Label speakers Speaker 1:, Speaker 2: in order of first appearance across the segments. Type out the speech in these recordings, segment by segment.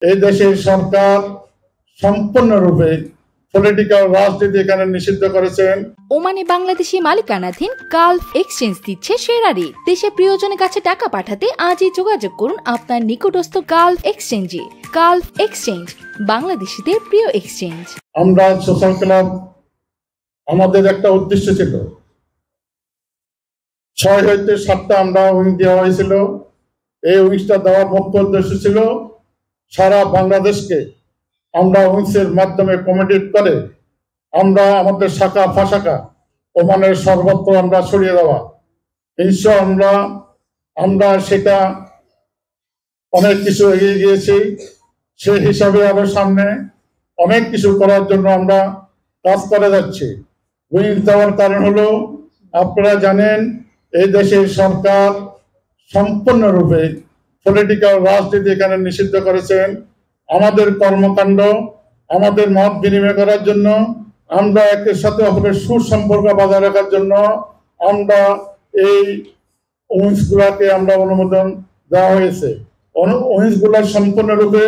Speaker 1: এই দেশের সরকার সম্পূর্ণরূপে পলিটিক্যাল রাজনীতি এখানে নিষিদ্ধ করেছেন।
Speaker 2: ওমানে বাংলাদেশি মালিকানাধীন গালফ এক্সচেঞ্জ দিচ্ছে সেরা রেট। দেশে প্রিয়জনের কাছে টাকা পাঠাতে আজই যোগাযোগ করুন আপনার নিকটস্থ গালফ এক্সচেঞ্জে। গালফ এক্সচেঞ্জ, বাংলাদেশিদের প্রিয় এক্সচেঞ্জ।
Speaker 1: আমরা সোশ্যাল ক্লাব, আমাদের একটা উদ্দেশ্য ছিল, 6 হইতে 7টা আমরা উইং দেওয়া হয়েছিল। এই উইংসটা দেওয়ার মুখ্য উদ্দেশ্য ছিল সারা বাংলাদেশকে আমরা উইংসের মাধ্যমে কমিটেড করে আমরা আমাদের শাখা ফাশাখা ওমানের সর্বত্র আমরা ছড়িয়ে দেওয়া। ইনশাআল্লাহ আমরা সেটা অনেক কিছু এগিয়ে গিয়েছি। সেই হিসাবে আরো সামনে অনেক কিছু করার জন্য আমরা কাজ করে যাচ্ছি। উইংস দেওয়ার কারণ হলো, আপনারা জানেন এই দেশের সরকার সম্পূর্ণরূপে পলিটিক্যাল রাজনীতি এখানে নিষিদ্ধ করেছেন। আমাদের কর্মকাণ্ড, আমাদের মত বিনিময় করার জন্য, আমরা একের সাথে অপরের সুসম্পর্ক বজায় রাখার জন্য আমরা এই উইংসগুলাকে আমরা অনুমোদন দেওয়া হয়েছে। উইংসগুলা সম্পূর্ণরূপে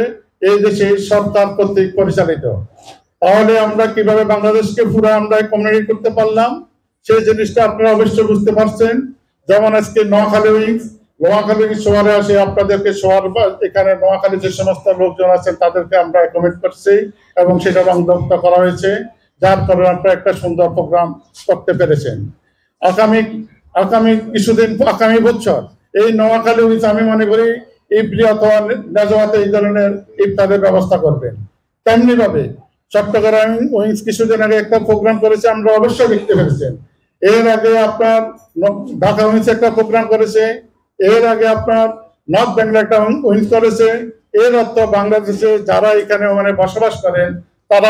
Speaker 1: এই দেশে সরকার কর্তৃক পরিচালিত। তাহলে আমরা কিভাবে বাংলাদেশকে পুরো আমরা কমিউনিকেট করতে পারলাম, সেই জিনিসটা আপনারা অবশ্যই বুঝতে পারছেন। যেমন আজকে নোয়াখালী উইংস, নোয়াখালী শহরে আসে আপনাদেরকে শহর এখানে নোয়াখালী যে সমস্ত লোকজন আছেন তাদেরকে আমরা অ্যাকোমোডেট করছি এবং সেটা রংদগ্ধ করা হয়েছে, যার কারণে আপনারা একটা সুন্দর প্রোগ্রাম করতে পেরেছেন। আগামী কিছুদিন, আগামী বছর এই নোয়াখালী উইংস আমি মনে করি ইফলি অথবা নাজওয়াতে এই ধরনের ইফতারের ব্যবস্থা করবেন। তেমনি ভাবে চট্টগ্রাম উইংস কিছুদিন আগে একটা প্রোগ্রাম করেছে, আমরা অবশ্যই দেখতে পেরেছেন। এর আগে আপনার ঢাকা উইংস একটা প্রোগ্রাম করেছে, এর আগে আপনার নর্থ বেঙ্গল একটা উইংস করেছে। এর অর্থ বাংলাদেশে যারা এখানে মানে বসবাস করেন তারা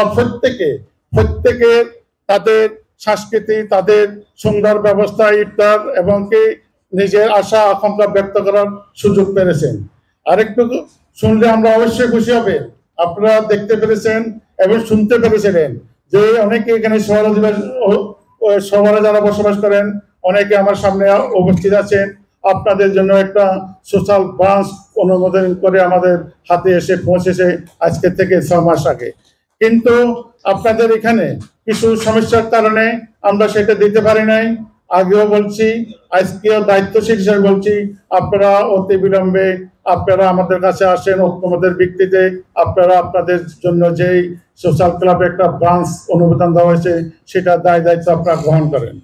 Speaker 1: প্রত্যেকে তাদের সংস্কৃতি, তাদের সুন্দর ব্যবস্থা, ইফতার এবং কি নিজের আশা আকাঙ্ক্ষা ব্যক্ত করার সুযোগ পেয়েছেন। আরেকটু শুনলে আমরা অবশ্যই খুশি হবে। আপনারা দেখতে পেরেছেন এবং শুনতে পেরেছিলেন যে অনেকে এখানে শহরে যারা বসবাস করেন অনেকে আমার সামনে উপস্থিত আছেন। আপনাদের জন্য একটা সোশ্যাল ব্রাঞ্চ অনুমোদন করে আমাদের হাতে এসে পৌঁছেছে আজকে থেকে 6 মাস আগে। কিন্তু আপনাদের এখানে কিছু সমস্যার কারণে আমরা সেটা দিতে পারি নাই। আগেও বলছি, আজকেও দায়িত্বশীল হিসেবে বলছি, আপনারা অতি বিলম্বে আপনারা আমাদের কাছে আসেন ঐক্যমতের ভিত্তিতে। আপনারা আপনাদের জন্য যেই সোশ্যাল ক্লাবে একটা ব্রাঞ্চ অনুমোদন দেওয়া হয়েছে সেটা দায়িত্ব আপনারা গ্রহণ করেন।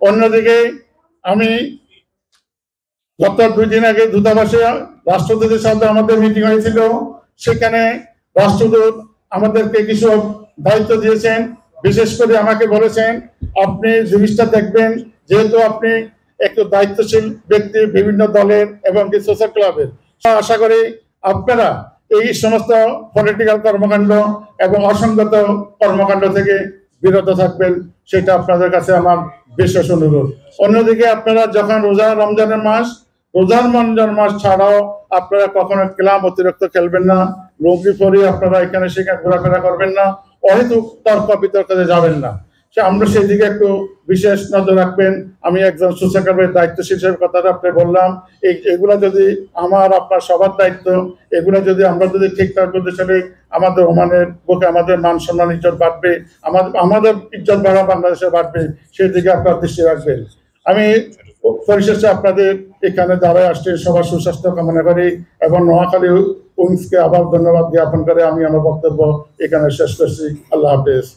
Speaker 1: অন্যদিকে আমি গত 2 দিন আগে দূতাবাসে রাষ্ট্রদূতের সাথে আমাদের মিটিং হয়েছিল। সেখানে রাষ্ট্রদূত আমাদেরকে কিছু দায়িত্ব দিয়েছেন। বিশেষ করে আমাকে বলেছেন, আপনি জিনিসটা দেখবেন, যেহেতু আপনি একটু দায়িত্বশীল ব্যক্তি বিভিন্ন দলের এবং সোশ্যাল ক্লাবের, আশা করি আপনারা এই সমস্ত পলিটিক্যাল কর্মকাণ্ড এবং অসংগত কর্মকাণ্ড থেকে বিরত থাকবেন, সেটা আপনাদের কাছে আমার বিশেষ অনুরোধ। অন্যদিকে আপনারা যখন রমজানের মাস ছাড়াও আপনারা কখনো ক্লাব অতিরিক্ত খেলবেন না, লুঙ্গি পরে আপনারা এখানে সেখানে ঘোরাফেরা করবেন না, অহেতুক তর্ক বিতর্কে যাবেন না। আমরা সেই দিকে একটু বিশেষ নজর রাখবেন। আমি একজন সোশ্যাল ক্লাবের দায়িত্বশীল হিসেবে কথাটা আপনি বললাম। এগুলা যদি আপনার সবার দায়িত্ব, এগুলা যদি আমরা যদি ঠিকঠাক করতে চলি, আমাদের ওমানের বুকে আমাদের মান সম্মান ইজ্জত বাড়বে, আমাদের ইজ্জত বাড়া বাংলাদেশে বাড়বে, সেই দিকে আপনার দৃষ্টি রাখবেন। আমি পরিশেষে আপনাদের এখানে যারা আসছে সবার সুস্বাস্থ্য কামনা করি এবং নোয়াখালী উইংসকে আবার ধন্যবাদ জ্ঞাপন করে আমি আমার বক্তব্য এখানে শেষ করছি। আল্লাহ হাফেজ।